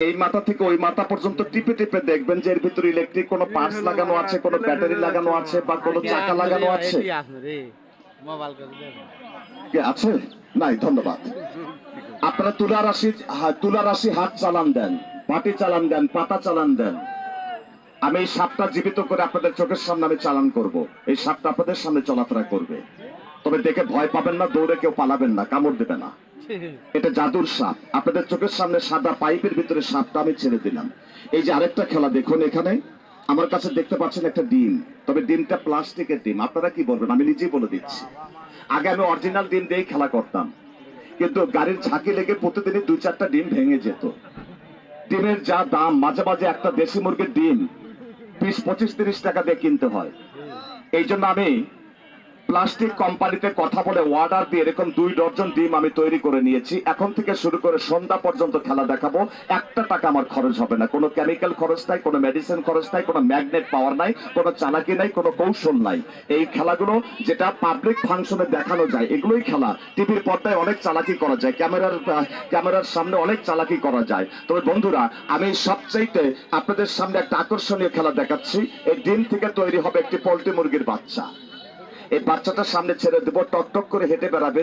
এই মাথা থেকে ওই মাথা পর্যন্ত টিপে টিপে দেখবেন যে এর ভিতরে ইলেকট্রিক কোনো পার্টস লাগানো আছে, কোনো ব্যাটারি লাগানো আছে বা কোনো চাকা লাগানো আছে। কি আছে? নাই, ধন্যবাদ। আপনারা তুলা রাশি হাত চালান দেন, বাটি চালান দেন, পাতা চালান দেন। আমি এই সাপটা জীবিত করে আপনাদের চোখের সামনে আমি চালান করব। এই সাপটা আপনাদের সামনে চলাফেরা করবে। তবে দেখে ভয় পাবেন না, দৌড়ে কেউ পালাবেন না, কামড় দেবে না। এটা জাদুর সাপ। আপনাদের চোখের সামনে সাদা পাইপের ভিতরে সাপটা আমি ছেড়ে দিলাম। এই যে আরেকটা খেলা দেখুন, এখানে আমার কাছে দেখতে পাচ্ছেন একটা ডিম, তবে ডিমটা প্লাস্টিকের ডিম। আপনারা কি বলবেন আমি নিজেই বলে দিচ্ছি। আগে আমি অরিজিনাল ডিম দিয়েই খেলা করতাম, কিন্তু গাড়ির ঝাঁকি লেগে প্রতিদিনই 2-4টা ডিম ভেঙে যেত। ডিমের যা দাম, মাঝে মাঝে একটা দেশি মুরগির ডিম 20, 25, 30 টাকা দিয়ে কিনতে হয়। এই জন্য আমি প্লাস্টিক কোম্পানিতে কথা বলে অর্ডার দিয়ে এরকম 2 ডজন ডিম আমি তৈরি করে নিয়েছি। এখন থেকে শুরু করে সন্ধ্যা পর্যন্ত খেলা দেখাবো। 1টা টাকা আমার খরচ হবে না, কোনো কেমিক্যাল খরচ নাই, কোনো মেডিসিন খরচ নাই, কোনো ম্যাগনেট পাওয়ার নাই, কোনো চালাকি নাই, কোনো কৌশল নাই। এই খেলাগুলো যেটা পাবলিক ফাংশনে দেখানো যায়, এগুলোই খেলা। টিভির পর্দায় অনেক চালাকি করা যায়, ক্যামেরার সামনে অনেক চালাকি করা যায়। তবে বন্ধুরা, আমি সবচাইতে আপনাদের সামনে একটা আকর্ষণীয় খেলা দেখাচ্ছি। এই ডিম থেকে তৈরি হবে একটি পোল্ট্রি মুরগির বাচ্চা। এই বাচ্চাটার সামনে ছেড়ে দেবো, টক টক করে হেঁটে বেড়াবে।